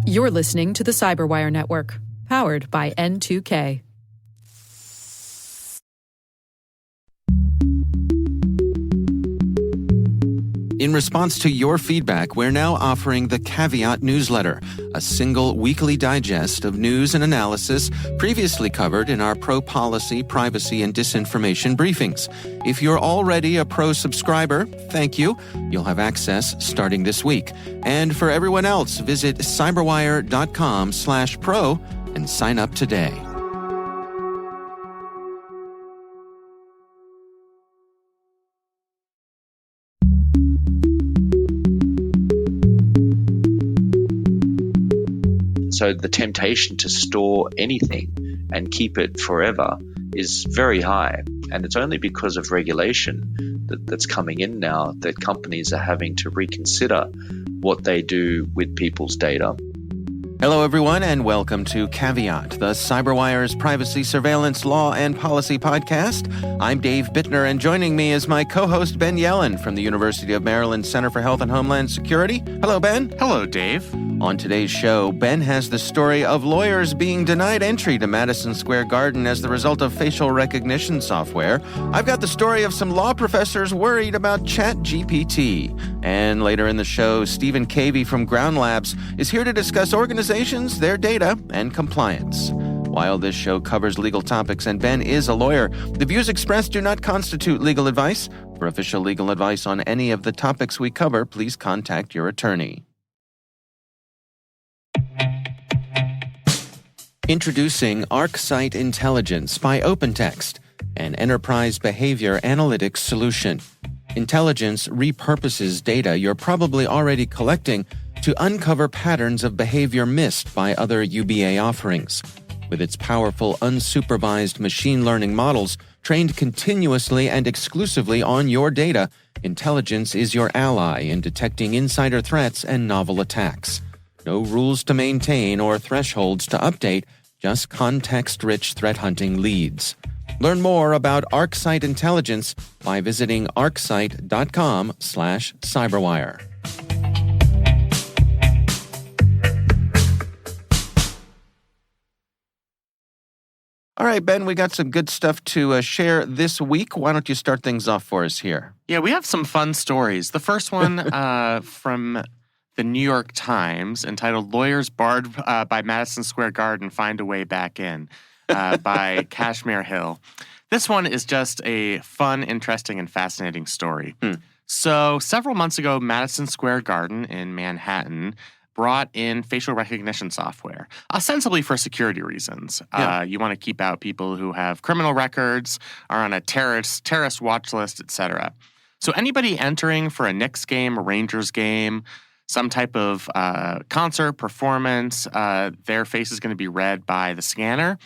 You're listening to the Cyberwire Network, powered by N2K. In response to your feedback, we're now offering the Caveat newsletter, a single weekly digest of news and analysis previously covered in our pro-policy, privacy, and disinformation briefings. If you're already a pro subscriber, thank you. You'll have access starting this week. And for everyone else, visit cyberwire.com/pro and sign up today. So the temptation to store anything and keep it forever is very high. And it's only because of regulation that's coming in now that companies are having to reconsider what they do with people's data. Hello, everyone, and welcome to Caveat, the CyberWire's privacy, surveillance, law, and policy podcast. I'm Dave Bittner, and joining me is my co-host Ben Yellen from the University of Maryland Center for Health and Homeland Security. Hello, Ben. Hello, Dave. On today's show, Ben has the story of lawyers being denied entry to Madison Square Garden as the result of facial recognition software. I've got the story of some law professors worried about ChatGPT. And later in the show, Stephen Cavey from GroundLabs is here to discuss organizations, their data, and compliance. While this show covers legal topics and Ben is a lawyer, the views expressed do not constitute legal advice. For official legal advice on any of the topics we cover, please contact your attorney. Introducing ArcSight Intelligence by OpenText, an enterprise behavior analytics solution. Intelligence repurposes data you're probably already collecting to uncover patterns of behavior missed by other UBA offerings. With its powerful, unsupervised machine learning models trained continuously and exclusively on your data, Intelligence is your ally in detecting insider threats and novel attacks. No rules to maintain or thresholds to update, just context-rich threat hunting leads. Learn more about ArcSight Intelligence by visiting arcsight.com/cyberwire. All right, Ben, we got some good stuff to share this week. Why don't you start things off for us here? Yeah, we have some fun stories. The first one from the New York Times, entitled "Lawyers Barred by Madison Square Garden Find a Way Back In" by Kashmir Hill. This one is just a fun, interesting, and fascinating story. So several months ago, Madison Square Garden in Manhattan brought in facial recognition software, ostensibly for security reasons. Yeah. You want to keep out people who have criminal records, are on a terrorist watch list, etc. So anybody entering for a Knicks game, a Rangers game, some type of concert, performance, their face is going to be read by the scanner.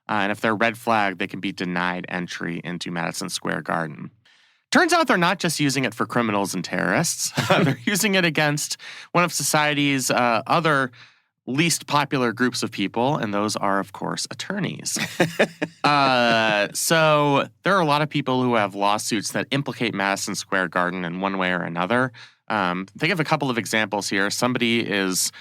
And if they're red flagged, they can be denied entry into Madison Square Garden. Turns out they're not just using it for criminals and terrorists. They're using it against one of society's other least popular groups of people, and those are, of course, attorneys. So there are a lot of people who have lawsuits that implicate Madison Square Garden in one way or another. Think of a couple of examples here. Somebody is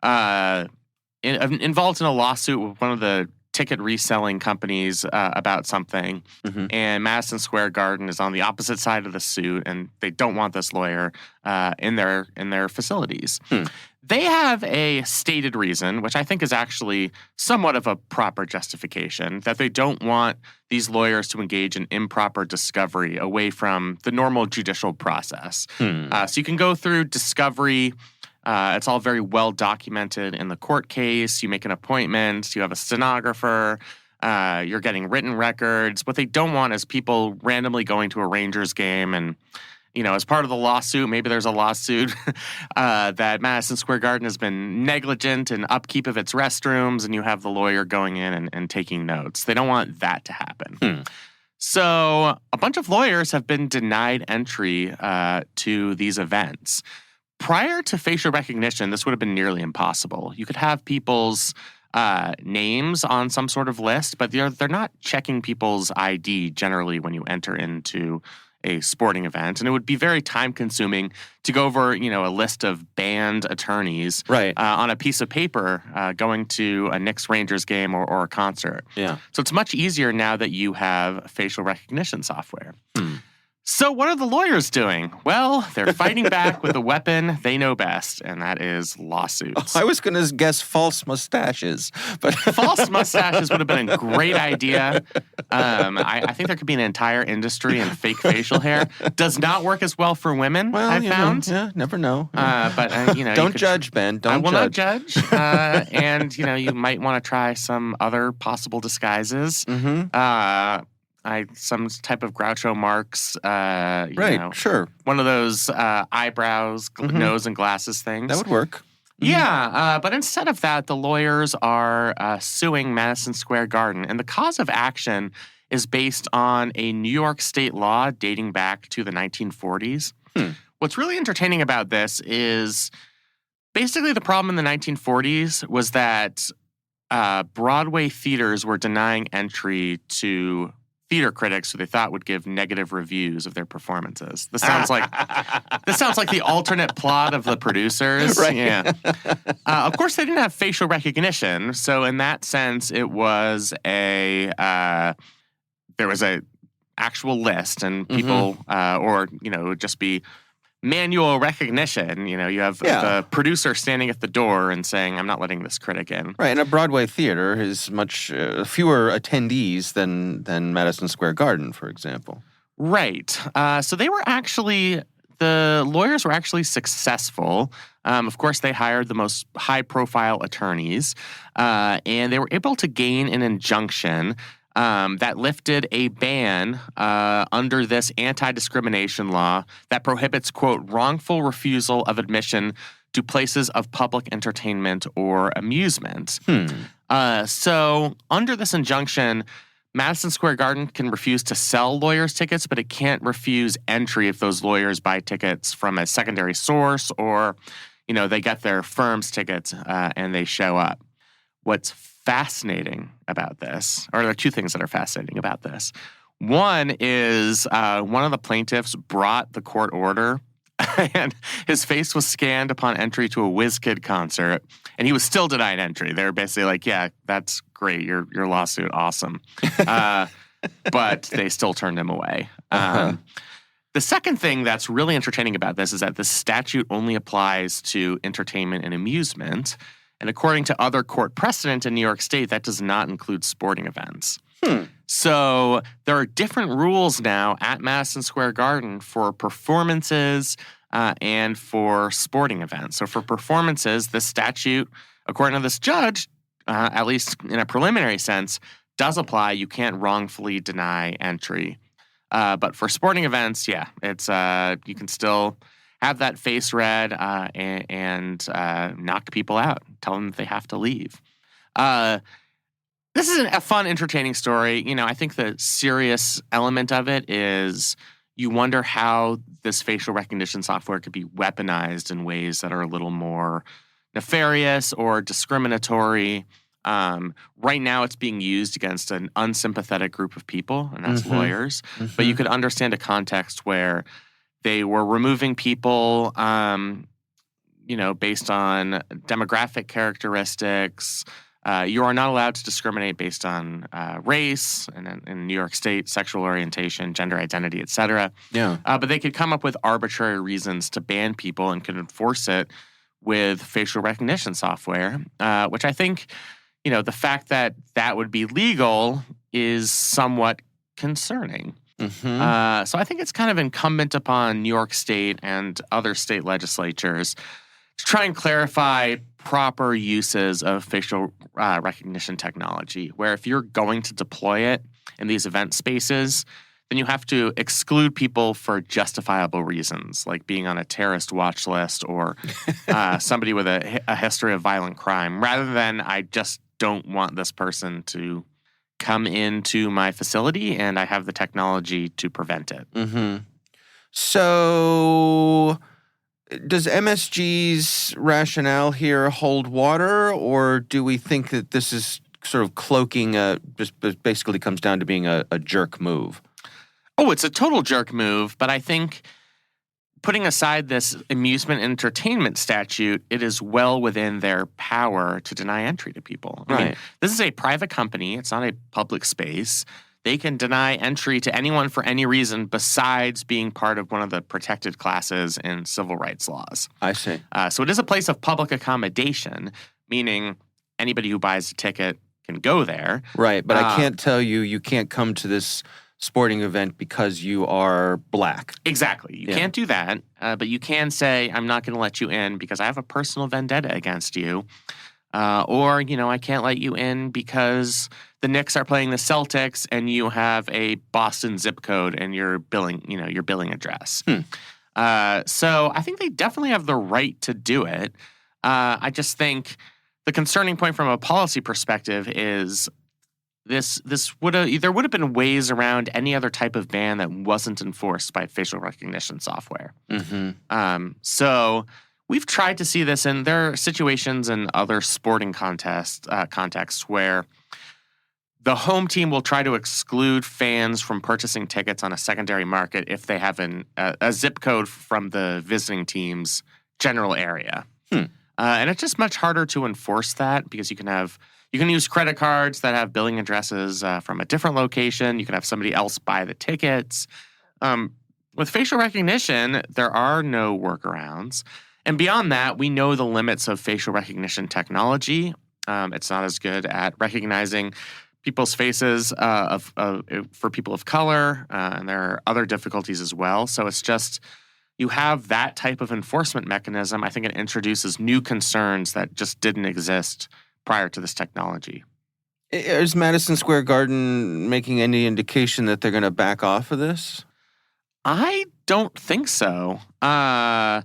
involved in a lawsuit with one of the ticket reselling companies about something, and Madison Square Garden is on the opposite side of the suit, and they don't want this lawyer in their facilities. They have a stated reason, which I think is actually somewhat of a proper justification, that they don't want these lawyers to engage in improper discovery away from the normal judicial process. So you can go through discovery. It's all very well documented in the court case. You make an appointment. You have a stenographer. You're getting written records. What they don't want is people randomly going to a Rangers game and, as part of the lawsuit, maybe there's a lawsuit that Madison Square Garden has been negligent in upkeep of its restrooms, and you have the lawyer going in and taking notes. They don't want that to happen. So a bunch of lawyers have been denied entry to these events. Prior to facial recognition, this would have been nearly impossible. You could have people's names on some sort of list, but they're not checking people's ID generally when you enter into a sporting event. And it would be very time-consuming to go over, a list of banned attorneys on a piece of paper going to a Knicks-Rangers game or a concert. Yeah. So it's much easier now that you have facial recognition software. So what are the lawyers doing? Well, they're fighting back with a weapon they know best, and that is lawsuits. I was going to guess false mustaches, but false mustaches would have been a great idea. I think there could be an entire industry in fake facial hair. Does not work as well for women, I've found. Never know. But don't judge, Ben. Don't I will judge. not judge. And you might want to try some other possible disguises. Some type of Groucho Marx, sure. One of those eyebrows, nose, and glasses things. That would work. Yeah, but instead of that, the lawyers are suing Madison Square Garden. And the cause of action is based on a New York state law dating back to the 1940s. What's really entertaining about this is basically the problem in the 1940s was that Broadway theaters were denying entry to theater critics who they thought would give negative reviews of their performances. This sounds like the alternate plot of The Producers. Right. Yeah. Of course, they didn't have facial recognition, so in that sense, it was there was a actual list, and people, it would just be manual recognition. You have the producer standing at the door and saying, I'm not letting this critic in. Right, and a Broadway theater is much fewer attendees than Madison Square Garden, for example. Right. So the lawyers were actually successful. Of course, they hired the most high-profile attorneys, and they were able to gain an injunction that lifted a ban under this anti-discrimination law that prohibits, quote, wrongful refusal of admission to places of public entertainment or amusement. So under this injunction, Madison Square Garden can refuse to sell lawyers' tickets, but it can't refuse entry if those lawyers buy tickets from a secondary source or, they get their firm's tickets and they show up. What's fascinating about this, or there are two things that are fascinating about this. One is one of the plaintiffs brought the court order, and his face was scanned upon entry to a WizKid concert, and he was still denied entry. They were basically like, yeah, that's great, your lawsuit, awesome. But they still turned him away. The second thing that's really entertaining about this is that the statute only applies to entertainment and amusement. And according to other court precedent in New York State, that does not include sporting events. So there are different rules now at Madison Square Garden for performances and for sporting events. So for performances, the statute, according to this judge, at least in a preliminary sense, does apply. You can't wrongfully deny entry. But for sporting events, it's you can still have that face read and knock people out, tell them that they have to leave. This is a fun, entertaining story. I think the serious element of it is you wonder how this facial recognition software could be weaponized in ways that are a little more nefarious or discriminatory. Right now, it's being used against an unsympathetic group of people, and that's lawyers. But you could understand a context where they were removing people, based on demographic characteristics. You are not allowed to discriminate based on race, and in New York State, sexual orientation, gender identity, et cetera. Yeah. But they could come up with arbitrary reasons to ban people and could enforce it with facial recognition software, which I think, the fact that that would be legal is somewhat concerning. So I think it's kind of incumbent upon New York State and other state legislatures to try and clarify proper uses of facial recognition technology, where if you're going to deploy it in these event spaces, then you have to exclude people for justifiable reasons, like being on a terrorist watch list or somebody with a history of violent crime, rather than I just don't want this person to come into my facility, and I have the technology to prevent it. So does MSG's rationale here hold water, or do we think that this is sort of cloaking, just basically comes down to being a jerk move? Oh, it's a total jerk move, but I think putting aside this amusement entertainment statute, it is well within their power to deny entry to people. I mean, this is a private company. It's not a public space. They can deny entry to anyone for any reason besides being part of one of the protected classes in civil rights laws. I see. So it is a place of public accommodation, meaning anybody who buys a ticket can go there. Right, but I can't tell you can't come to this sporting event because you are black. Exactly. You can't do that, but you can say, I'm not going to let you in because I have a personal vendetta against you. Or, I can't let you in because the Knicks are playing the Celtics and you have a Boston zip code and your billing address. So I think they definitely have the right to do it. I just think the concerning point from a policy perspective is there would have been ways around any other type of ban that wasn't enforced by facial recognition software. So we've tried to see this, and there are situations in other sporting contexts where the home team will try to exclude fans from purchasing tickets on a secondary market if they have a zip code from the visiting team's general area. And it's just much harder to enforce that because you can use credit cards that have billing addresses from a different location. You can have somebody else buy the tickets. With facial recognition, there are no workarounds. And beyond that, we know the limits of facial recognition technology. It's not as good at recognizing people's faces for people of color, and there are other difficulties as well. So it's just, you have that type of enforcement mechanism. I think it introduces new concerns that just didn't exist prior to this technology. Is Madison Square Garden making any indication that they're going to back off of this? I don't think so. I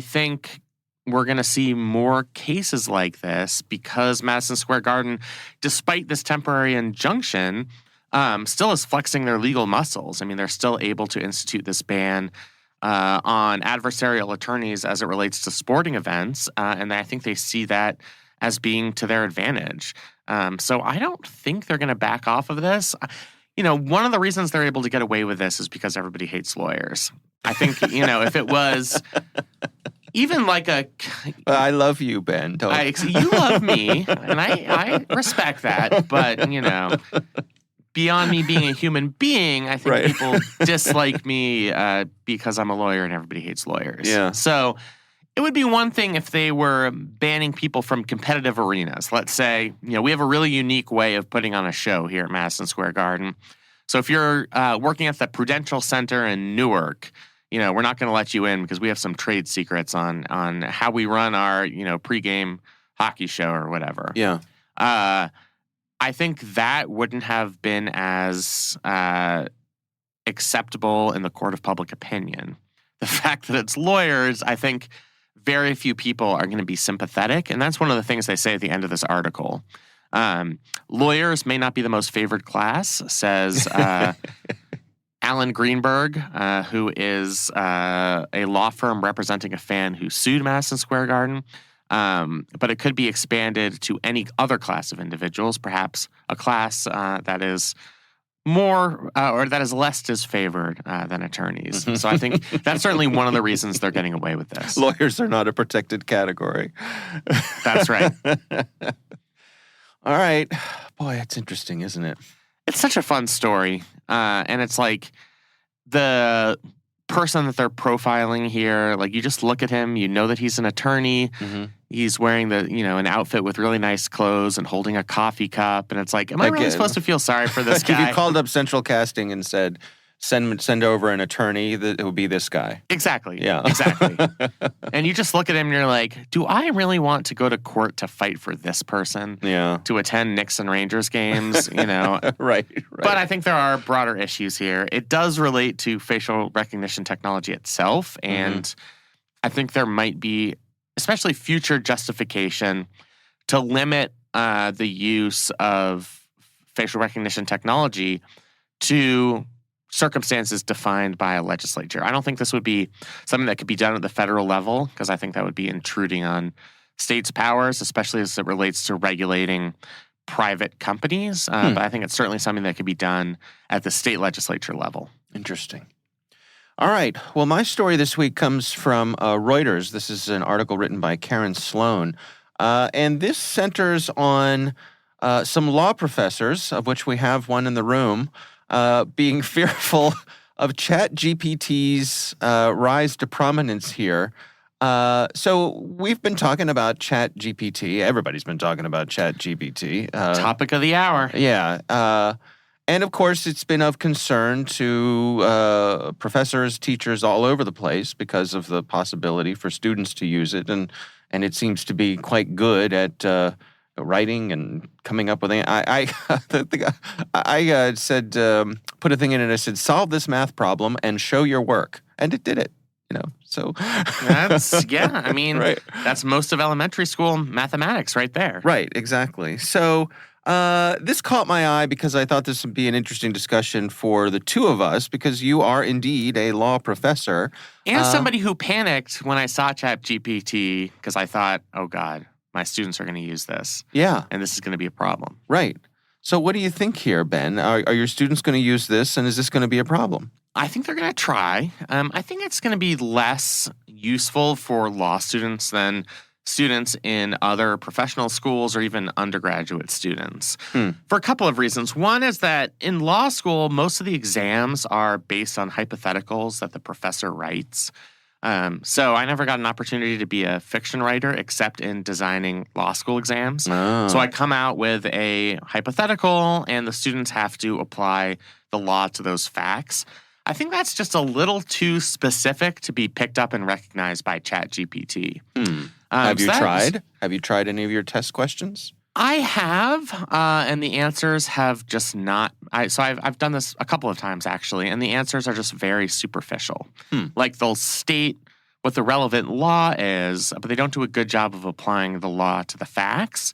think we're going to see more cases like this because Madison Square Garden, despite this temporary injunction, still is flexing their legal muscles. I mean, they're still able to institute this ban on adversarial attorneys as it relates to sporting events, and I think they see that as being to their advantage. So I don't think they're going to back off of this. One of the reasons they're able to get away with this is because everybody hates lawyers. I think, if it was even like I love you, Ben. You love me, and I respect that. But, beyond me being a human being, I think people dislike me because I'm a lawyer and everybody hates lawyers. Yeah. So it would be one thing if they were banning people from competitive arenas. Let's say, we have a really unique way of putting on a show here at Madison Square Garden. So if you're working at the Prudential Center in Newark, we're not going to let you in because we have some trade secrets on how we run our, pregame hockey show or whatever. Yeah. I think that wouldn't have been as acceptable in the court of public opinion. The fact that it's lawyers, I think very few people are going to be sympathetic. And that's one of the things they say at the end of this article. Lawyers may not be the most favored class, says Alan Greenberg, who is a law firm representing a fan who sued Madison Square Garden. But it could be expanded to any other class of individuals, perhaps a class that is more or that is less disfavored than attorneys. So I think that's certainly one of the reasons they're getting away with this. Lawyers are not a protected category. That's right. All right. Boy, it's interesting, isn't it? It's such a fun story. And it's like the person that they're profiling here, like you just look at him, you know that he's an attorney. He's wearing an outfit with really nice clothes and holding a coffee cup. And it's like, am I really supposed to feel sorry for this guy? If you called up Central Casting and said, send over an attorney, it would be this guy. Exactly. Yeah. Exactly. And you just look at him and you're like, do I really want to go to court to fight for this person? Yeah. To attend Knicks and Rangers games, Right. But I think there are broader issues here. It does relate to facial recognition technology itself. And I think there might be, especially future justification, to limit the use of facial recognition technology to circumstances defined by a legislature. I don't think this would be something that could be done at the federal level because I think that would be intruding on states' powers, especially as it relates to regulating private companies, but I think it's certainly something that could be done at the state legislature level. Interesting. All right. Well, my story this week comes from Reuters. This is an article written by Karen Sloan. And this centers on some law professors, of which we have one in the room, being fearful of ChatGPT's rise to prominence here. So we've been talking about ChatGPT. Everybody's been talking about ChatGPT. Topic of the hour. Yeah. And of course, it's been of concern to professors, teachers all over the place because of the possibility for students to use it. And it seems to be quite good at writing and coming up with it. I said, put a thing in it. I said, solve this math problem and show your work. And it did it. So that's, I mean, right. That's most of elementary school mathematics right there. Right, exactly. So this caught my eye because I thought this would be an interesting discussion for the two of us, because you are indeed a law professor. And somebody who panicked when I saw ChatGPT, because I thought, oh God, my students are going to use this. Yeah. And this is going to be a problem. Right. So what do you think here, Ben? Are your students going to use this, and is this going to be a problem? I think they're going to try. I think it's going to be less useful for law students than students in other professional schools or even undergraduate students for a couple of reasons. One is that in law school, most of the exams are based on hypotheticals that the professor writes. So I never got an opportunity to be a fiction writer except in designing law school exams. Oh. So I come out with a hypothetical, and the students have to apply the law to those facts. I think that's just a little too specific to be picked up and recognized by ChatGPT. Have you tried? Have you tried any of your test questions? I have, and the answers have just not. I've done this a couple of times actually, and the answers are just very superficial. Like they'll state what the relevant law is, but they don't do a good job of applying the law to the facts.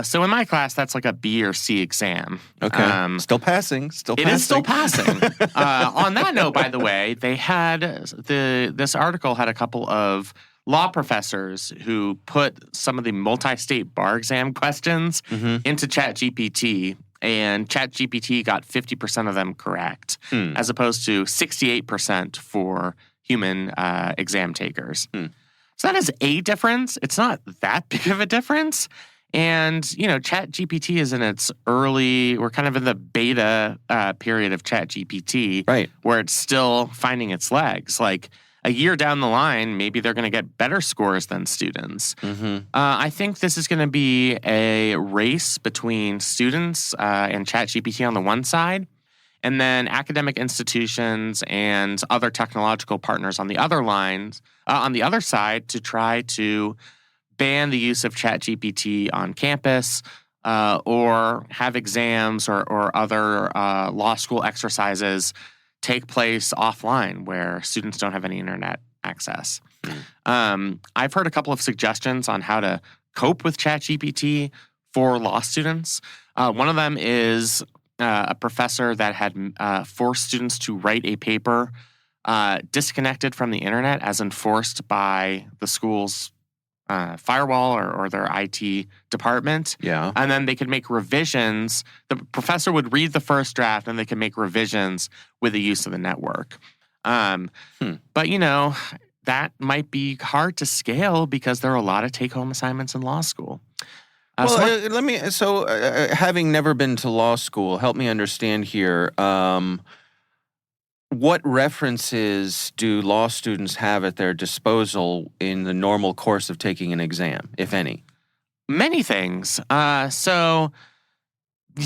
So in my class, that's like a B or C exam. Okay. Still passing. It is still passing. On that note, by the way, they had this article had a couple of law professors who put some of the multi-state bar exam questions into ChatGPT, and ChatGPT got 50% of them correct, as opposed to 68% for human exam takers. So that is a difference. It's not that big of a difference. And, ChatGPT is in its we're kind of in the beta period of ChatGPT, right, where it's still finding its legs. Like a year down the line, maybe they're going to get better scores than students. I think this is going to be a race between students and ChatGPT on the one side, and then academic institutions and other technological partners on the other side to try to ban the use of ChatGPT on campus or have exams or other law school exercises take place offline where students don't have any internet access. I've heard a couple of suggestions on how to cope with ChatGPT for law students. One of them is a professor that had forced students to write a paper disconnected from the internet as enforced by the school's firewall or their IT department. Yeah. And then they could make revisions. The professor would read the first draft and they could make revisions with the use of the network. But, that might be hard to scale because there are a lot of take-home assignments in law school. Having never been to law school, help me understand here. What references do law students have at their disposal in the normal course of taking an exam, if any? Many things. So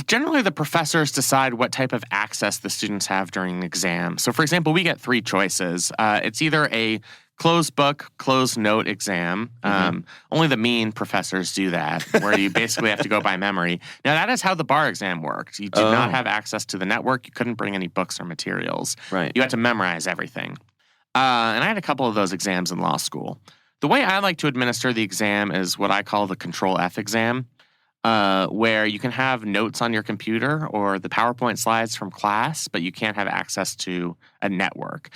generally the professors decide what type of access the students have during an exam. So for example, we get 3 choices. It's either a closed book, closed note exam. Only the mean professors do that, where you basically have to go by memory. Now, that is how the bar exam worked. You did not have access to the network. You couldn't bring any books or materials. Right. You had to memorize everything. And I had a couple of those exams in law school. The way I like to administer the exam is what I call the Control F exam, where you can have notes on your computer or the PowerPoint slides from class, but you can't have access to a network.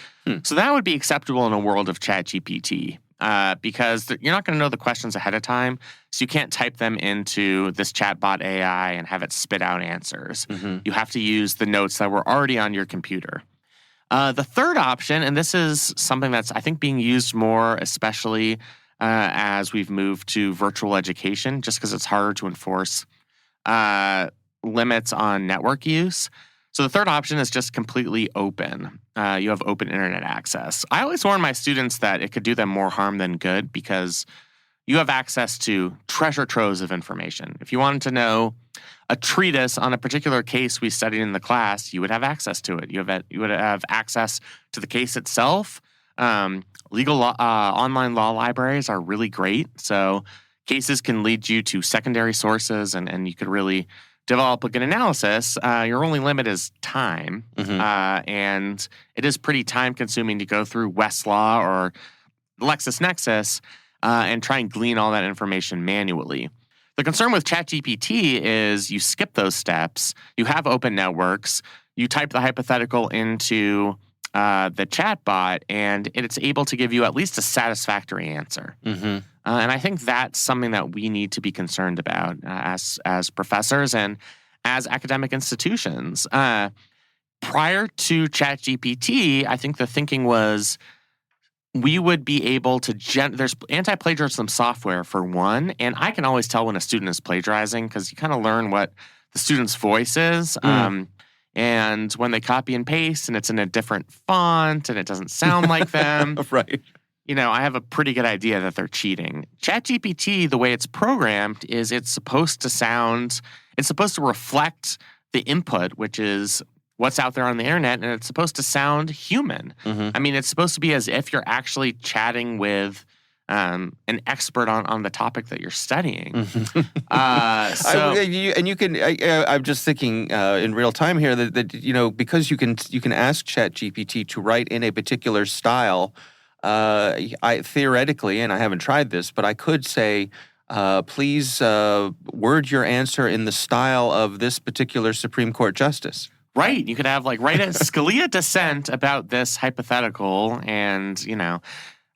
So that would be acceptable in a world of ChatGPT. because you're not going to know the questions ahead of time, so you can't type them into this chatbot AI and have it spit out answers. You have to use the notes that were already on your computer. The third option, and this is something that's, I think, being used more, especially as we've moved to virtual education, just because it's harder to enforce limits on network use. So the third option is just completely open. You have open internet access. I always warn my students that it could do them more harm than good because you have access to treasure troves of information. If you wanted to know a treatise on a particular case we studied in the class, you would have access to it. You would have access to the case itself. Legal law, online law libraries are really great. So cases can lead you to secondary sources, and you could really develop a good analysis. Your only limit is time, and it is pretty time-consuming to go through Westlaw or LexisNexis and try and glean all that information manually. The concern with ChatGPT is you skip those steps, you have open networks, you type the hypothetical into the chatbot, and it's able to give you at least a satisfactory answer. And I think that's something that we need to be concerned about as professors and as academic institutions. Prior to ChatGPT, I think the thinking was we would be able to there's anti-plagiarism software for one, and I can always tell when a student is plagiarizing because you kind of learn what the student's voice is. And when they copy and paste and it's in a different font and it doesn't sound like them, Right. I have a pretty good idea that they're cheating. ChatGPT, the way it's programmed, is it's supposed to reflect the input, which is what's out there on the internet, and it's supposed to sound human. I mean, it's supposed to be as if you're actually chatting with an expert on the topic that you're studying. I'm just thinking in real time here that because you can ask ChatGPT to write in a particular style. I theoretically, and I haven't tried this, but I could say, please word your answer in the style of this particular Supreme Court justice. Right. You could have write a Scalia dissent about this hypothetical, and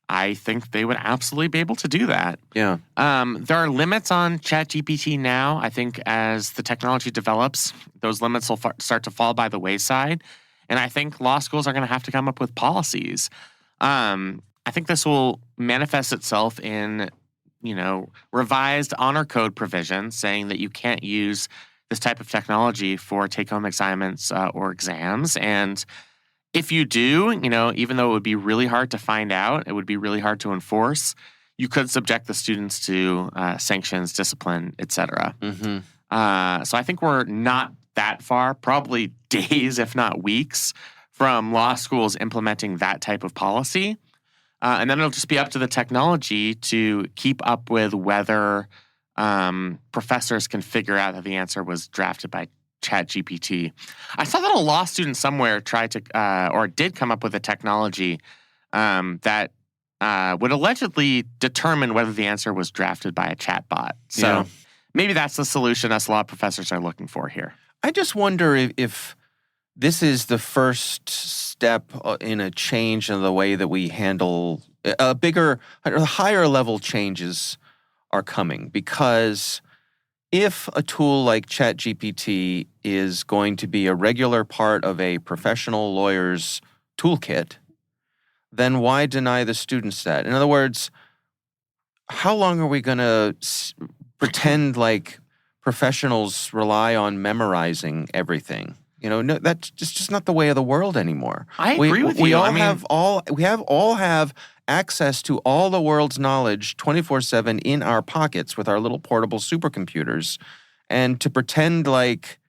I think they would absolutely be able to do that. Yeah. There are limits on ChatGPT now. I think as the technology develops, those limits will start to fall by the wayside, and I think law schools are going to have to come up with policies. I think this will manifest itself in, revised honor code provisions saying that you can't use this type of technology for take-home assignments or exams. And if you do, even though it would be really hard to find out, it would be really hard to enforce, you could subject the students to sanctions, discipline, etc. So I think we're not that far, probably days, if not weeks, from law schools implementing that type of policy. And then it'll just be up to the technology to keep up with whether professors can figure out that the answer was drafted by ChatGPT. I saw that a law student somewhere tried to, or did come up with a technology that would allegedly determine whether the answer was drafted by a chatbot. So maybe that's the solution us law professors are looking for here. I just wonder if this is the first step in a change in the way that we handle higher level changes are coming, because if a tool like ChatGPT is going to be a regular part of a professional lawyer's toolkit, then why deny the students that? In other words, how long are we going to pretend like professionals rely on memorizing everything? No, that's just not the way of the world anymore. I agree with you. We all have access to all the world's knowledge 24/7 in our pockets with our little portable supercomputers, and to pretend like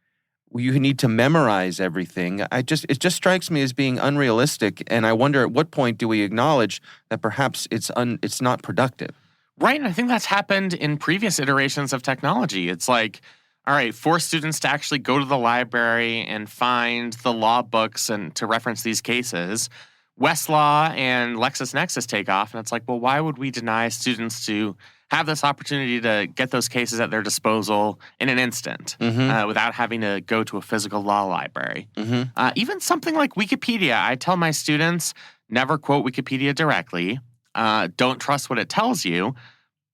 you need to memorize everything, it just strikes me as being unrealistic. And I wonder at what point do we acknowledge that perhaps it's not productive. Right, and I think that's happened in previous iterations of technology. It's like, all right, force students to actually go to the library and find the law books and to reference these cases. Westlaw and LexisNexis take off, and it's like, well, why would we deny students to have this opportunity to get those cases at their disposal in an instant without having to go to a physical law library? Even something like Wikipedia. I tell my students, never quote Wikipedia directly. don't trust what it tells you.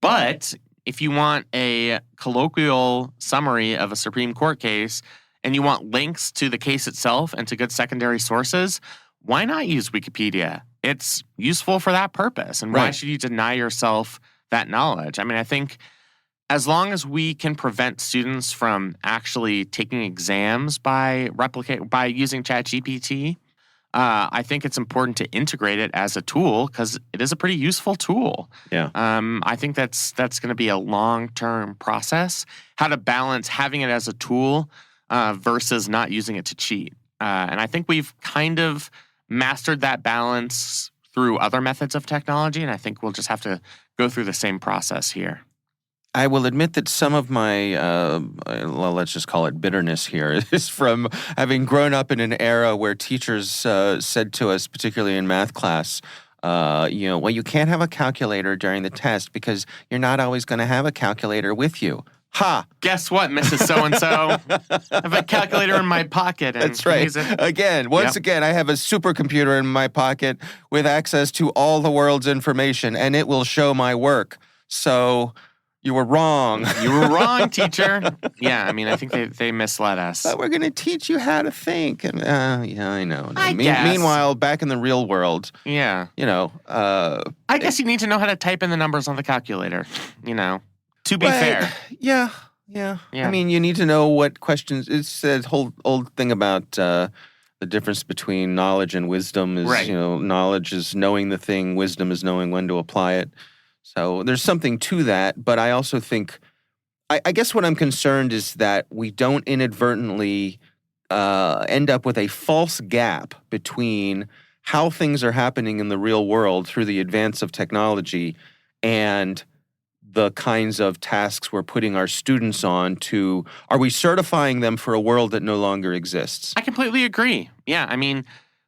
But if you want a colloquial summary of a Supreme Court case and you want links to the case itself and to good secondary sources, why not use Wikipedia? It's useful for that purpose. And why should you deny yourself that knowledge? I mean, I think as long as we can prevent students from actually taking exams by using ChatGPT, I think it's important to integrate it as a tool because it is a pretty useful tool. Yeah. I think that's going to be a long-term process, how to balance having it as a tool versus not using it to cheat. And I think we've kind of mastered that balance through other methods of technology, and I think we'll just have to go through the same process here. I will admit that some of my, let's just call it bitterness here, is from having grown up in an era where teachers said to us, particularly in math class, well, you can't have a calculator during the test because you're not always going to have a calculator with you. Ha! Guess what, Mrs. So-and-so? I have a calculator in my pocket. And That's right. Once again, I have a supercomputer in my pocket with access to all the world's information, and it will show my work. So you were wrong. You were wrong, teacher. Yeah, I mean, I think they misled us. But we're going to teach you how to think. And, yeah, I know. I guess. Meanwhile, back in the real world, I guess you need to know how to type in the numbers on the calculator, to be fair. Yeah. I mean, you need to know what questions. It's that whole old thing about the difference between knowledge and wisdom is, knowledge is knowing the thing, wisdom is knowing when to apply it. So there's something to that, but I also think, I guess what I'm concerned is that we don't inadvertently end up with a false gap between how things are happening in the real world through the advance of technology and the kinds of tasks we're putting our students on to, are we certifying them for a world that no longer exists? I completely agree. Yeah, I mean,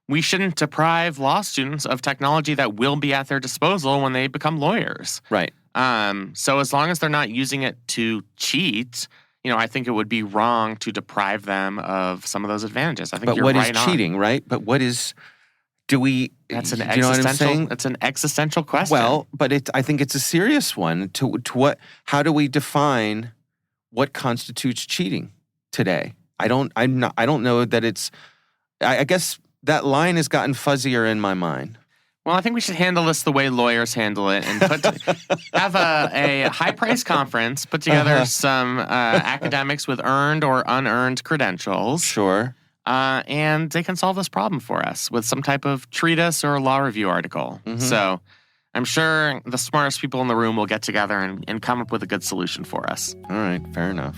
we shouldn't deprive law students of technology that will be at their disposal when they become lawyers. Right. So as long as they're not using it to cheat, I think it would be wrong to deprive them of some of those advantages. I think but you're what right is cheating, right? But what is... That's an you know what I'm saying? It's an existential question. Well, but I think it's a serious one. How do we define what constitutes cheating today? I don't know that it's. I guess that line has gotten fuzzier in my mind. Well, I think we should handle this the way lawyers handle it and have a high-priced conference, put together some academics with earned or unearned credentials. Sure. And they can solve this problem for us with some type of treatise or law review article. Mm-hmm. So I'm sure the smartest people in the room will get together and come up with a good solution for us. All right, fair enough.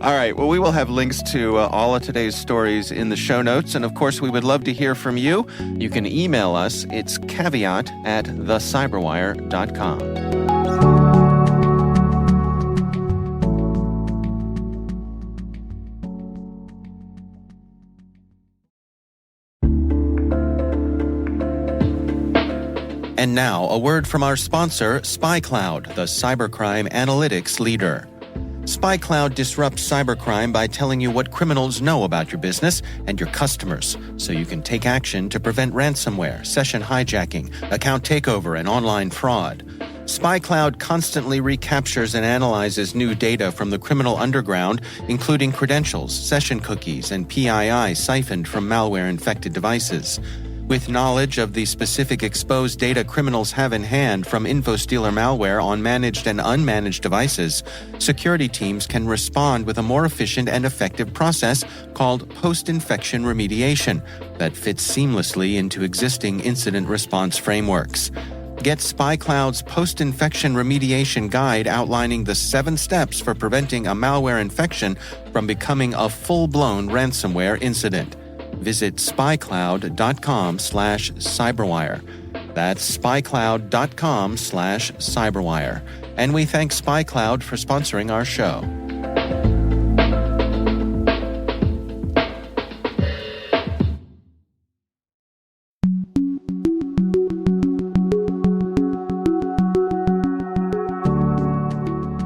All right, well, we will have links to all of today's stories in the show notes. And of course, we would love to hear from you. You can email us. It's caveat@thecyberwire.com. And now, a word from our sponsor, SpyCloud, the cybercrime analytics leader. SpyCloud disrupts cybercrime by telling you what criminals know about your business and your customers, so you can take action to prevent ransomware, session hijacking, account takeover, and online fraud. SpyCloud constantly recaptures and analyzes new data from the criminal underground, including credentials, session cookies, and PII siphoned from malware-infected devices. With knowledge of the specific exposed data criminals have in hand from InfoStealer malware on managed and unmanaged devices, security teams can respond with a more efficient and effective process called post-infection remediation that fits seamlessly into existing incident response frameworks. Get SpyCloud's post-infection remediation guide outlining the 7 steps for preventing a malware infection from becoming a full-blown ransomware incident. Visit spycloud.com/cyberwire. That's spycloud.com/cyberwire. And we thank SpyCloud for sponsoring our show.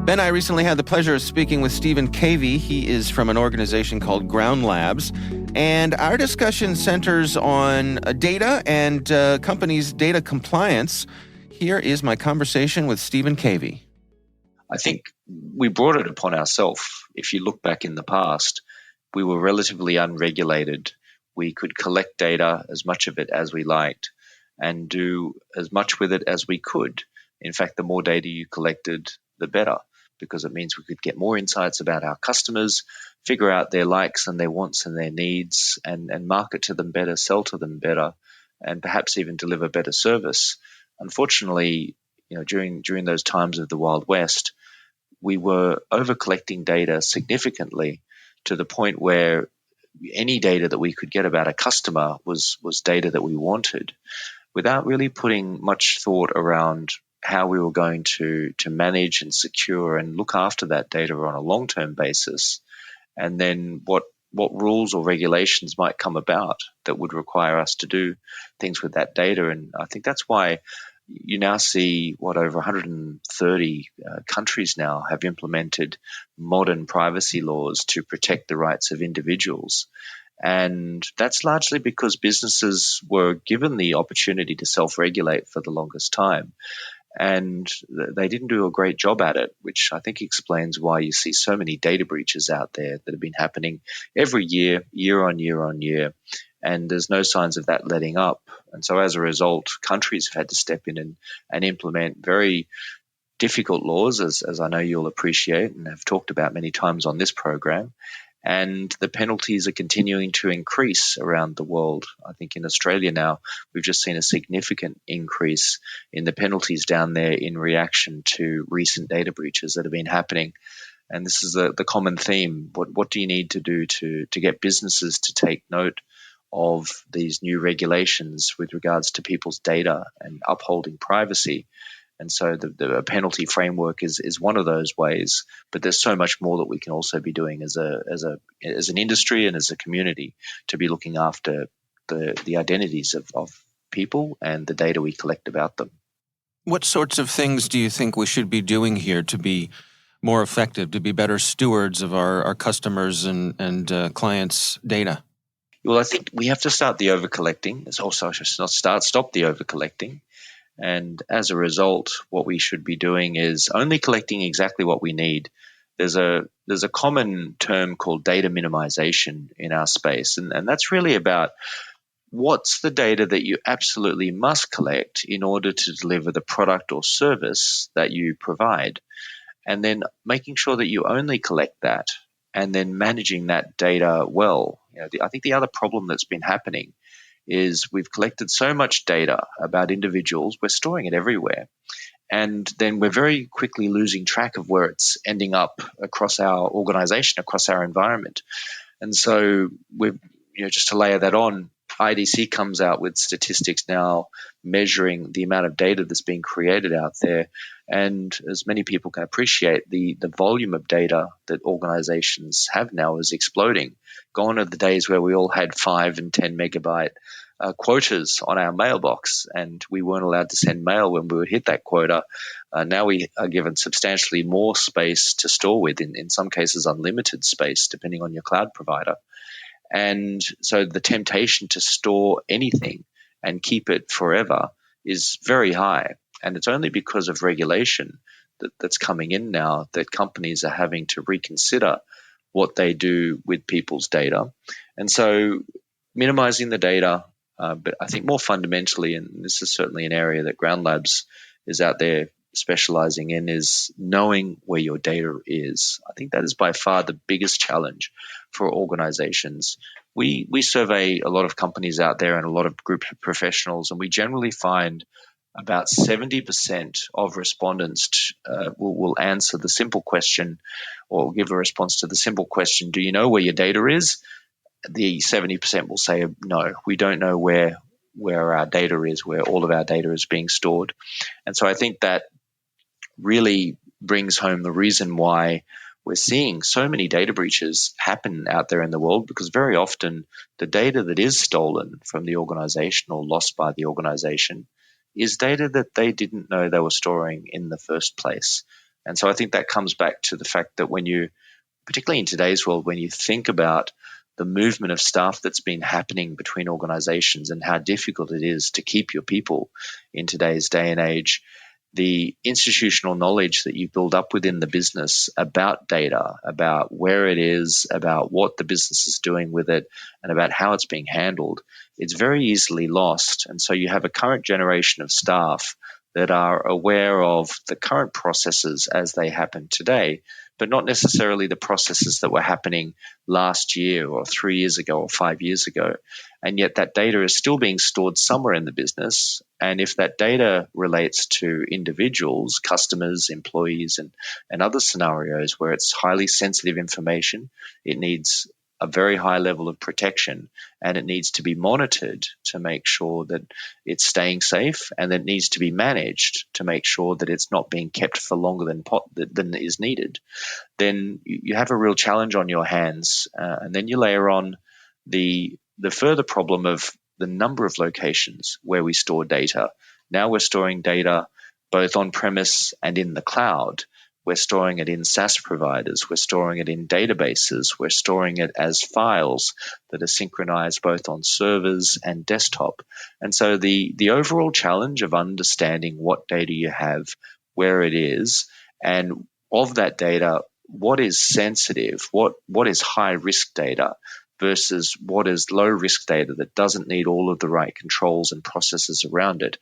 Ben, I recently had the pleasure of speaking with Stephen Cavey. He is from an organization called GroundLabs, And our discussion centers on data and companies' data compliance. Here is my conversation with Stephen Cavey. I think we brought it upon ourselves. If you look back in the past, we were relatively unregulated. We could collect data, as much of it as we liked, and do as much with it as we could. In fact, the more data you collected, the better, because it means we could get more insights about our customers, figure out their likes and their wants and their needs, and market to them better, sell to them better, and perhaps even deliver better service. Unfortunately, during those times of the Wild West, we were over collecting data significantly, to the point where any data that we could get about a customer was data that we wanted, without really putting much thought around how we were going to manage and secure and look after that data on a long-term basis, and then what rules or regulations might come about that would require us to do things with that data. And I think that's why you now see over 130 countries now have implemented modern privacy laws to protect the rights of individuals. And that's largely because businesses were given the opportunity to self-regulate for the longest time. And they didn't do a great job at it, which I think explains why you see so many data breaches out there that have been happening every year, year on year on year. And there's no signs of that letting up. And so as a result, countries have had to step in and implement very difficult laws, as I know you'll appreciate and have talked about many times on this program. And the penalties are continuing to increase around the world. I think in Australia now, we've just seen a significant increase in the penalties down there in reaction to recent data breaches that have been happening. And this is the common theme. What do you need to do to get businesses to take note of these new regulations with regards to people's data and upholding privacy? And so the penalty framework is one of those ways, but there's so much more that we can also be doing as an industry and as a community to be looking after the identities of people and the data we collect about them. What sorts of things do you think we should be doing here to be more effective, to be better stewards of our customers and clients' data? Well, I think we have to start the over-collecting. It's also stop the over-collecting. And as a result, what we should be doing is only collecting exactly what we need. There's a common term called data minimization in our space, and that's really about what's the data that you absolutely must collect in order to deliver the product or service that you provide, and then making sure that you only collect that, and then managing that data well. I think the other problem that's been happening is we've collected so much data about individuals, we're storing it everywhere, and then we're very quickly losing track of where it's ending up across our organization, across our environment. And so just to layer that on, IDC comes out with statistics now measuring the amount of data that's being created out there. And as many people can appreciate, the volume of data that organizations have now is exploding. Gone are the days where we all had 5 and 10 megabyte quotas on our mailbox, and we weren't allowed to send mail when we would hit that quota. Now we are given substantially more space to store with, in some cases unlimited space, depending on your cloud provider. And so the temptation to store anything and keep it forever is very high. And it's only because of regulation that's coming in now that companies are having to reconsider what they do with people's data. And so minimizing the data, but I think more fundamentally, and this is certainly an area that GroundLabs is out there specializing in, is knowing where your data is. I think that is by far the biggest challenge for organizations. We survey a lot of companies out there and a lot of group professionals, and we generally find about 70% of respondents will answer the simple question, or give a response to the simple question, do you know where your data is? The 70% will say, no, we don't know where our data is, where all of our data is being stored. And so I think that really brings home the reason why we're seeing so many data breaches happen out there in the world, because very often the data that is stolen from the organization or lost by the organization is data that they didn't know they were storing in the first place. And so I think that comes back to the fact that when you, particularly in today's world, when you think about the movement of staff that's been happening between organizations and how difficult it is to keep your people in today's day and age, the institutional knowledge that you build up within the business about data, about where it is, about what the business is doing with it, and about how it's being handled, it's very easily lost. And so you have a current generation of staff that are aware of the current processes as they happen today, but not necessarily the processes that were happening last year or 3 years ago or 5 years ago. And yet that data is still being stored somewhere in the business. And if that data relates to individuals, customers, employees, and other scenarios where it's highly sensitive information, it needs a very high level of protection, and it needs to be monitored to make sure that it's staying safe, and it needs to be managed to make sure that it's not being kept for longer than is needed. Then you have a real challenge on your hands, and then you layer on the further problem of the number of locations where we store data. Now we're storing data both on premise and in the cloud. We're storing it in SaaS providers. We're storing it in databases. We're storing it as files that are synchronized both on servers and desktop. And so the overall challenge of understanding what data you have, where it is, and of that data, what is sensitive, what is high-risk data versus what is low-risk data that doesn't need all of the right controls and processes around it.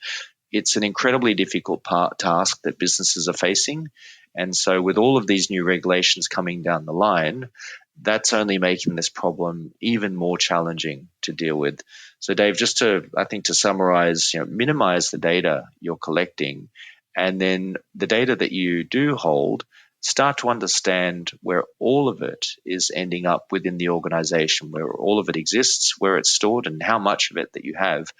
It's an incredibly difficult task that businesses are facing. And so with all of these new regulations coming down the line, that's only making this problem even more challenging to deal with. So Dave, just to summarize, minimize the data you're collecting, and then the data that you do hold, start to understand where all of it is ending up within the organization, where all of it exists, where it's stored, and how much of it that you have.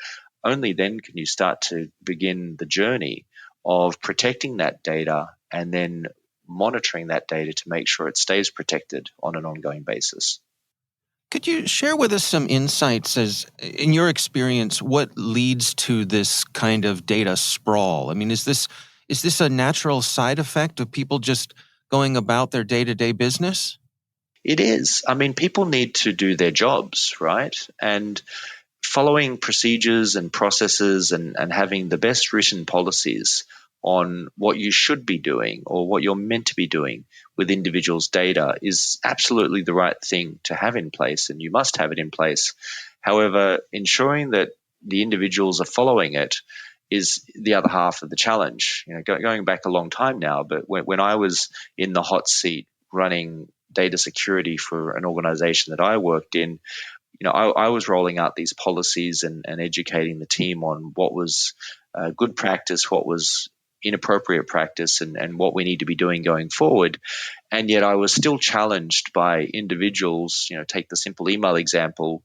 Only then can you start to begin the journey of protecting that data and then monitoring that data to make sure it stays protected on an ongoing basis. Could you share with us some insights as, in your experience, what leads to this kind of data sprawl? I mean, is this a natural side effect of people just going about their day-to-day business? It is. I mean, people need to do their jobs, right? And following procedures and processes and having the best written policies on what you should be doing or what you're meant to be doing with individuals' data is absolutely the right thing to have in place, and you must have it in place. However, ensuring that the individuals are following it is the other half of the challenge. Going back a long time now, but when I was in the hot seat running data security for an organization that I worked in, I was rolling out these policies and educating the team on what was good practice, what was inappropriate practice, and what we need to be doing going forward. And yet I was still challenged by individuals. Take the simple email example.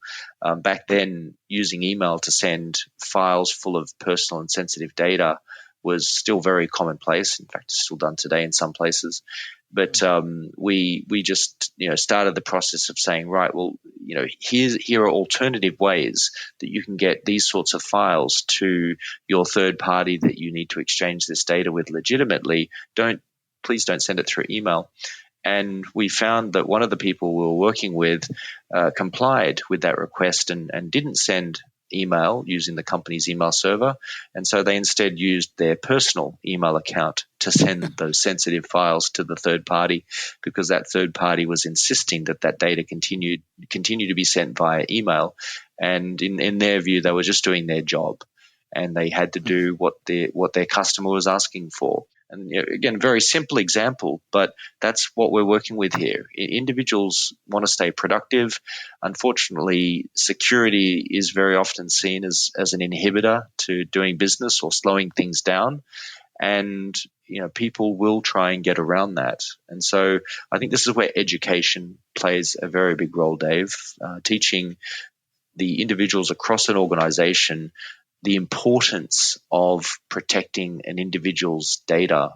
Back then, using email to send files full of personal and sensitive data was still very commonplace. In fact, it's still done today in some places. But we just started the process of saying, right, well, here are alternative ways that you can get these sorts of files to your third party that you need to exchange this data with legitimately. Please don't send it through email. And we found that one of the people we were working with complied with that request and didn't send email using the company's email server. And so they instead used their personal email account to send those sensitive files to the third party, because that third party was insisting that data continue to be sent via email. And in their view, they were just doing their job, and they had to do what their customer was asking for. And again, very simple example, but that's what we're working with here. Individuals want to stay productive. Unfortunately, security is very often seen as an inhibitor to doing business or slowing things down. And people will try and get around that. And so I think this is where education plays a very big role, Dave, teaching the individuals across an organization the importance of protecting an individual's data.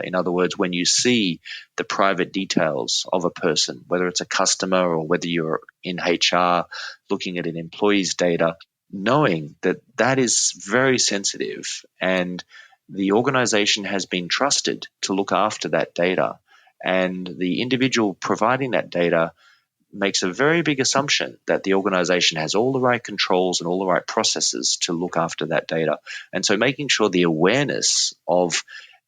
In other words, when you see the private details of a person, whether it's a customer or whether you're in HR looking at an employee's data, knowing that is very sensitive, and the organization has been trusted to look after that data, and the individual providing that data makes a very big assumption that the organization has all the right controls and all the right processes to look after that data. And so making sure the awareness of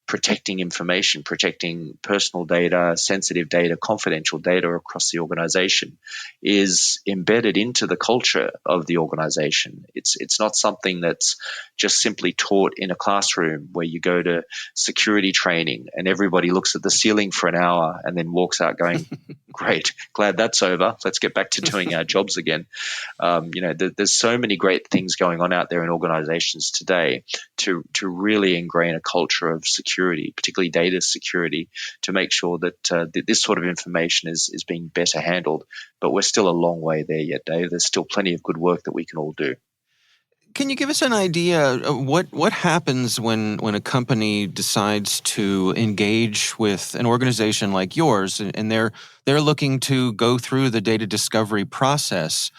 protecting information, protecting personal data, sensitive data, confidential data across the organization is embedded into the culture of the organization. It's not something that's just simply taught in a classroom where you go to security training and everybody looks at the ceiling for an hour and then walks out going, great, glad that's over. Let's get back to doing our jobs again. There's so many great things going on out there in organizations today to really ingrain a culture of security, particularly data security, to make sure that this sort of information is being better handled. But we're still a long way there yet, Dave. There's still plenty of good work that we can all do. Can you give us an idea of what happens when a company decides to engage with an organization like yours and they're looking to go through the data discovery process?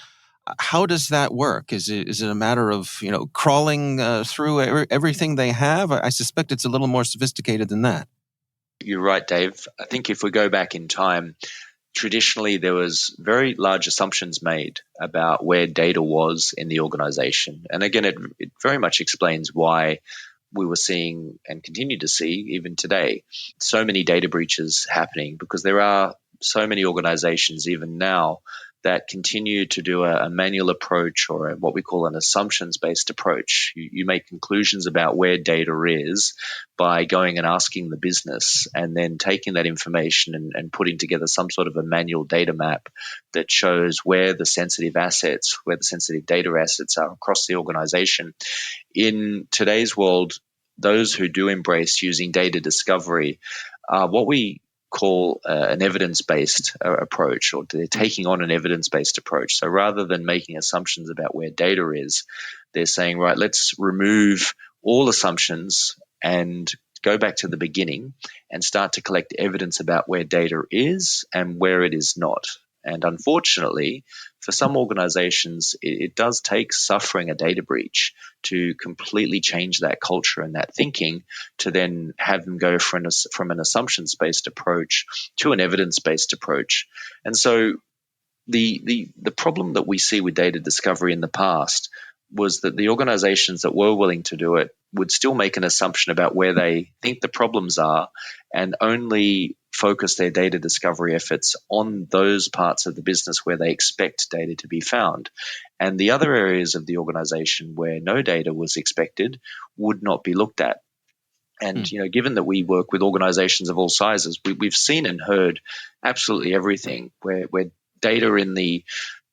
How does that work? Is it a matter of crawling through everything they have? I suspect it's a little more sophisticated than that. You're right, Dave. I think if we go back in time, traditionally there was very large assumptions made about where data was in the organization. And again, it very much explains why we were seeing and continue to see even today so many data breaches happening, because there are so many organizations even now that continue to do a manual approach or what we call an assumptions-based approach. You make conclusions about where data is by going and asking the business and then taking that information and putting together some sort of a manual data map that shows where the sensitive assets, where the sensitive data assets are across the organization. In today's world, those who do embrace using data discovery are what we call an evidence-based approach, or they're taking on an evidence-based approach. So rather than making assumptions about where data is, they're saying, right, let's remove all assumptions and go back to the beginning and start to collect evidence about where data is and where it is not. And unfortunately, for some organizations, it does take suffering a data breach to completely change that culture and that thinking, to then have them go from an assumptions-based approach to an evidence-based approach. And so the problem that we see with data discovery in the past was that the organizations that were willing to do it would still make an assumption about where they think the problems are and only focus their data discovery efforts on those parts of the business where they expect data to be found. And the other areas of the organization where no data was expected would not be looked at. And, given that we work with organizations of all sizes, we've seen and heard absolutely everything where data in the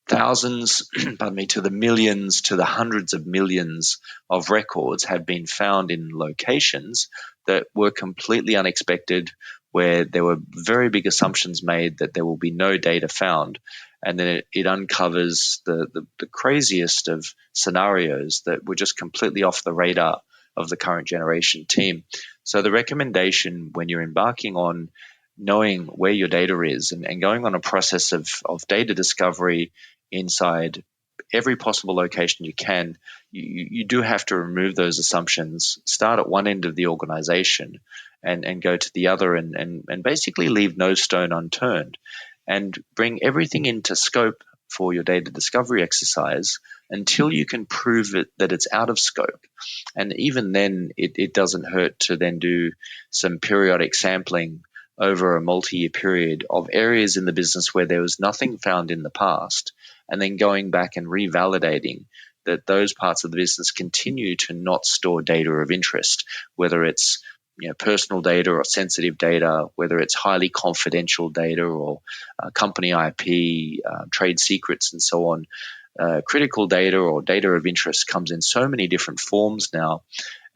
thousands, to the millions, to the hundreds of millions of records have been found in locations that were completely unexpected, where there were very big assumptions made that there will be no data found. And then it uncovers the craziest of scenarios that were just completely off the radar of the current generation team. So the recommendation when you're embarking on knowing where your data is and going on a process of data discovery inside every possible location you can, you do have to remove those assumptions, start at one end of the organization and go to the other and basically leave no stone unturned and bring everything into scope for your data discovery exercise until you can prove that it's out of scope. And even then, it doesn't hurt to then do some periodic sampling over a multi-year period of areas in the business where there was nothing found in the past, and then going back and revalidating that those parts of the business continue to not store data of interest, whether it's personal data or sensitive data, whether it's highly confidential data or company IP, trade secrets, and so on. Critical data or data of interest comes in so many different forms now.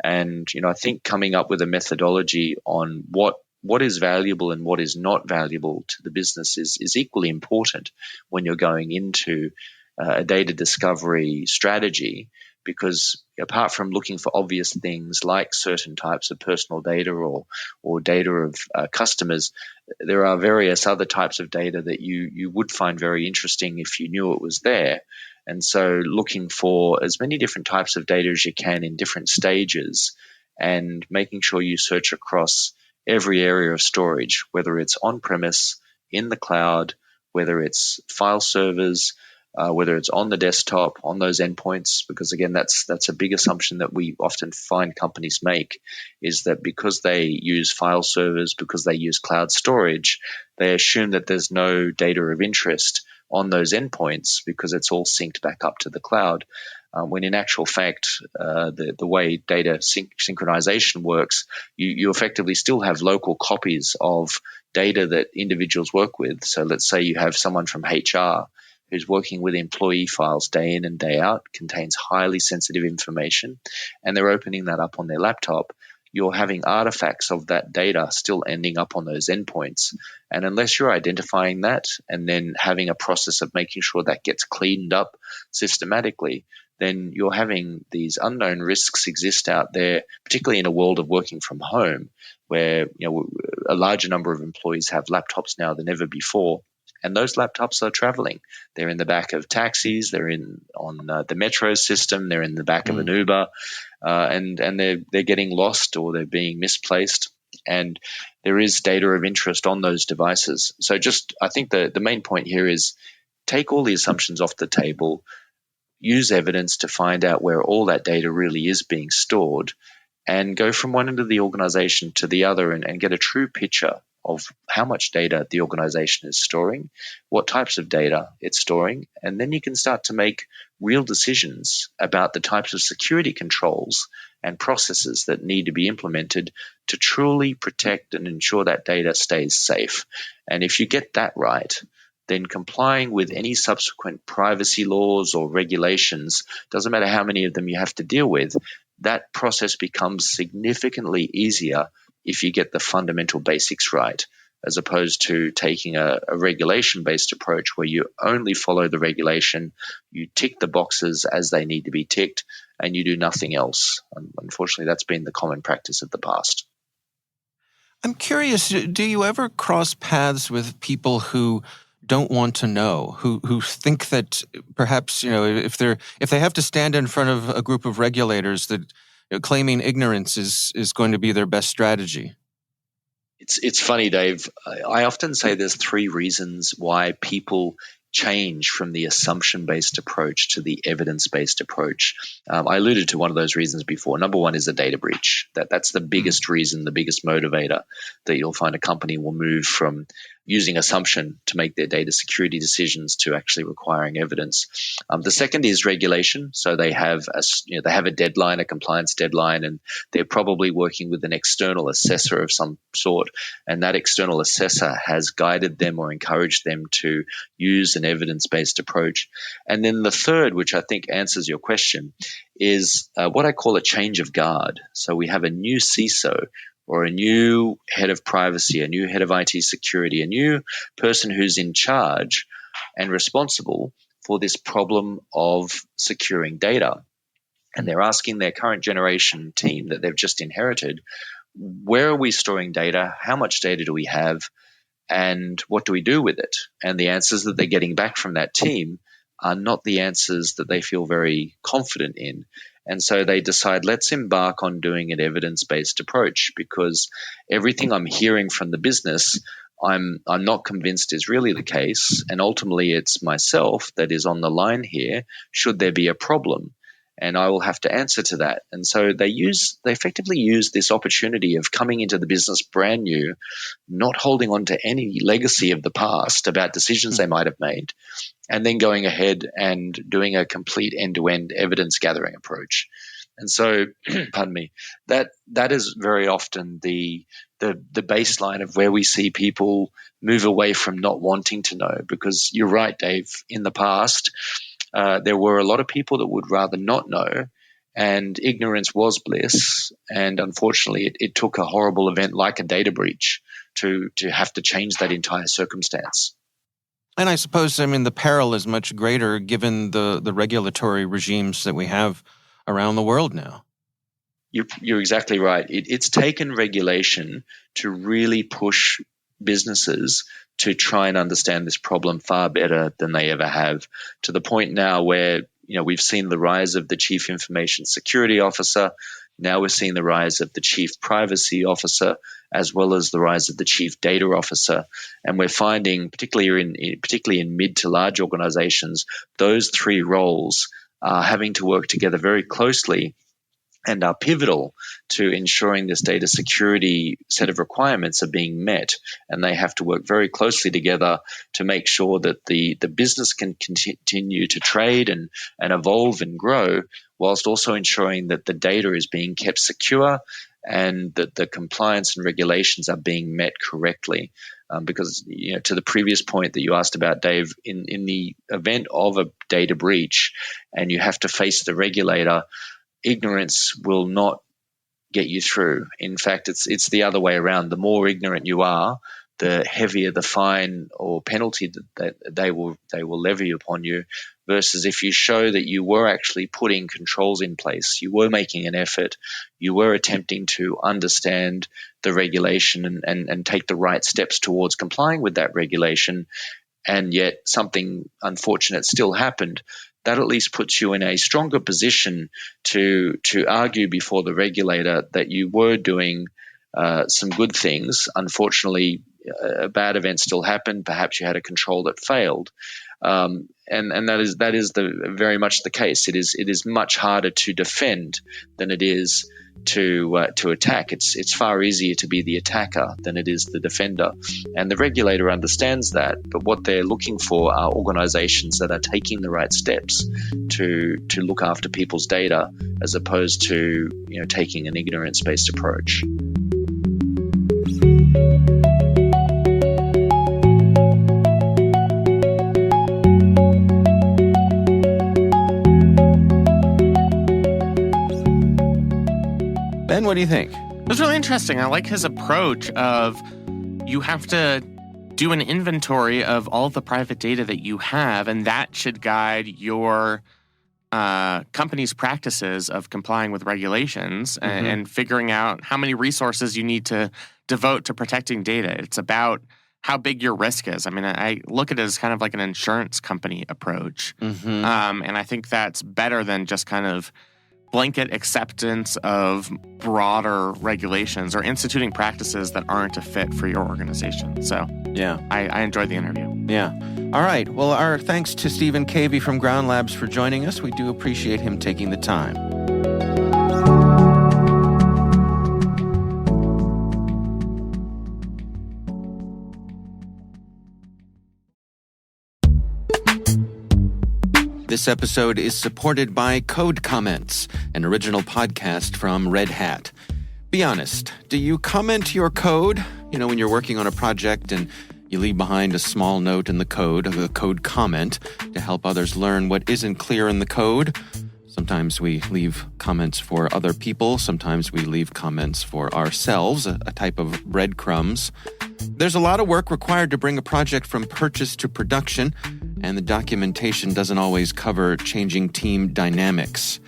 And, I think coming up with a methodology on what is valuable and what is not valuable to the business is equally important when you're going into a data discovery strategy, because apart from looking for obvious things like certain types of personal data or data of customers, there are various other types of data that you would find very interesting if you knew it was there. And so looking for as many different types of data as you can in different stages and making sure you search across every area of storage, whether it's on-premise, in the cloud, whether it's file servers, whether it's on the desktop, on those endpoints, because again, that's a big assumption that we often find companies make, is that because they use file servers, because they use cloud storage, they assume that there's no data of interest on those endpoints because it's all synced back up to the cloud. When in actual fact, the way data synchronization works, you effectively still have local copies of data that individuals work with. So let's say you have someone from HR who's working with employee files day in and day out, contains highly sensitive information, and they're opening that up on their laptop. You're having artifacts of that data still ending up on those endpoints. And unless you're identifying that and then having a process of making sure that gets cleaned up systematically, then you're having these unknown risks exist out there, particularly in a world of working from home, where a larger number of employees have laptops now than ever before. And those laptops are traveling. They're in the back of taxis. They're on the metro system. They're in the back of an Uber, and they're getting lost or they're being misplaced. And there is data of interest on those devices. So I think the main point here is take all the assumptions off the table, use evidence to find out where all that data really is being stored, and go from one end of the organization to the other and get a true picture of how much data the organization is storing, what types of data it's storing, and then you can start to make real decisions about the types of security controls and processes that need to be implemented to truly protect and ensure that data stays safe. And if you get that right, then complying with any subsequent privacy laws or regulations, doesn't matter how many of them you have to deal with, that process becomes significantly easier if you get the fundamental basics right, as opposed to taking a regulation-based approach where you only follow the regulation, you tick the boxes as they need to be ticked, and you do nothing else. Unfortunately, that's been the common practice of the past. I'm curious, do you ever cross paths with people who don't want to know, who think that perhaps, if they have to stand in front of a group of regulators, that claiming ignorance is going to be their best strategy? It's funny, Dave. I often say there's three reasons why people change from the assumption-based approach to the evidence-based approach. I alluded to one of those reasons before. Number one is a data breach. That's the biggest reason, the biggest motivator that you'll find a company will move from using assumption to make their data security decisions to actually requiring evidence. The second is regulation. So they have a deadline, a compliance deadline, and they're probably working with an external assessor of some sort. And that external assessor has guided them or encouraged them to use an evidence-based approach. And then the third, which I think answers your question, is what I call a change of guard. So we have a new CISO or a new head of privacy, a new head of IT security, a new person who's in charge and responsible for this problem of securing data. And they're asking their current generation team that they've just inherited, where are we storing data? How much data do we have? And what do we do with it? And the answers that they're getting back from that team are not the answers that they feel very confident in. And so they decide, let's embark on doing an evidence-based approach, because everything I'm hearing from the business, I'm not convinced is really the case. And ultimately, it's myself that is on the line here, should there be a problem. And I will have to answer to that. And so they effectively use this opportunity of coming into the business brand new, not holding on to any legacy of the past about decisions they might have made, and then going ahead and doing a complete end-to-end evidence gathering approach. And so, pardon me, that is very often the baseline of where we see people move away from not wanting to know. Because you're right, Dave, in the past, there were a lot of people that would rather not know, and ignorance was bliss. And unfortunately, it took a horrible event like a data breach to have to change that entire circumstance. And I suppose, the peril is much greater given the regulatory regimes that we have around the world now. You're exactly right. It's taken regulation to really push businesses to try and understand this problem far better than they ever have, to the point now where we've seen the rise of the chief information security officer. Now we're seeing the rise of the chief privacy officer as well as the rise of the chief data officer. And we're finding, particularly in mid to large organizations, those three roles are having to work together very closely and are pivotal to ensuring this data security set of requirements are being met. And they have to work very closely together to make sure that the business can continue to trade and evolve and grow, whilst also ensuring that the data is being kept secure and that the compliance and regulations are being met correctly. Because to the previous point that you asked about, Dave, in the event of a data breach and you have to face the regulator, ignorance will not get you through. In fact, it's the other way around. The more ignorant you are, the heavier the fine or penalty that they will levy upon you, versus if you show that you were actually putting controls in place, you were making an effort, you were attempting to understand the regulation and take the right steps towards complying with that regulation, and yet something unfortunate still happened, that at least puts you in a stronger position to argue before the regulator that you were doing some good things. Unfortunately, a bad event still happened. Perhaps you had a control that failed, and that is very much the case. It is much harder to defend than it is to attack. It's far easier to be the attacker than it is the defender, and the regulator understands that. But what they're looking for are organizations that are taking the right steps to look after people's data, as opposed to taking an ignorance-based approach. Ben, what do you think? It was really interesting. I like his approach of you have to do an inventory of all the private data that you have, and that should guide your company's practices of complying with regulations and figuring out how many resources you need to devote to protecting data. It's about how big your risk is. I mean, I look at it as kind of like an insurance company approach. And I think that's better than just kind of blanket acceptance of broader regulations or instituting practices that aren't a fit for your organization. So yeah, I enjoyed the interview. Yeah. All right. Well, our thanks to Stephen Cavey from GroundLabs for joining us. We do appreciate him taking the time. This episode is supported by Code Comments, an original podcast from Red Hat. Be honest, do you comment your code? When you're working on a project and you leave behind a small note in the code, a code comment, to help others learn what isn't clear in the code. Sometimes we leave comments for other people. Sometimes we leave comments for ourselves, a type of breadcrumbs. There's a lot of work required to bring a project from purchase to production, and the documentation doesn't always cover changing team dynamics.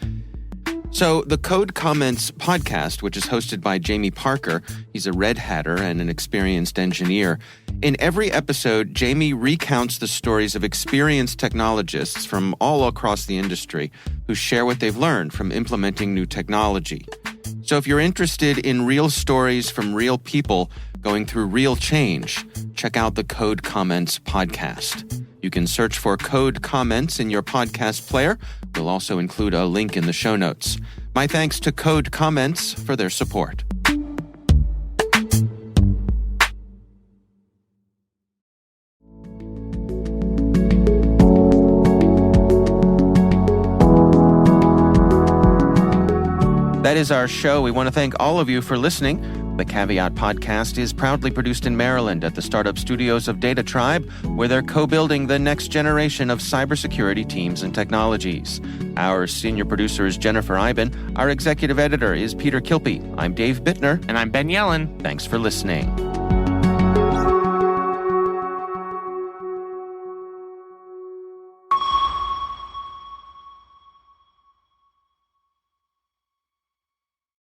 So the Code Comments podcast, which is hosted by Jamie Parker, he's a Red Hatter and an experienced engineer. In every episode, Jamie recounts the stories of experienced technologists from all across the industry who share what they've learned from implementing new technology. So if you're interested in real stories from real people going through real change, check out the Code Comments podcast. You can search for Code Comments in your podcast player. We'll also include a link in the show notes. My thanks to Code Comments for their support. That is our show. We want to thank all of you for listening. The Caveat podcast is proudly produced in Maryland at the startup studios of Data Tribe, where they're co-building the next generation of cybersecurity teams and technologies. Our senior producer is Jennifer Iben. Our executive editor is Peter Kilpie. I'm Dave Bittner. And I'm Ben Yellen. Thanks for listening.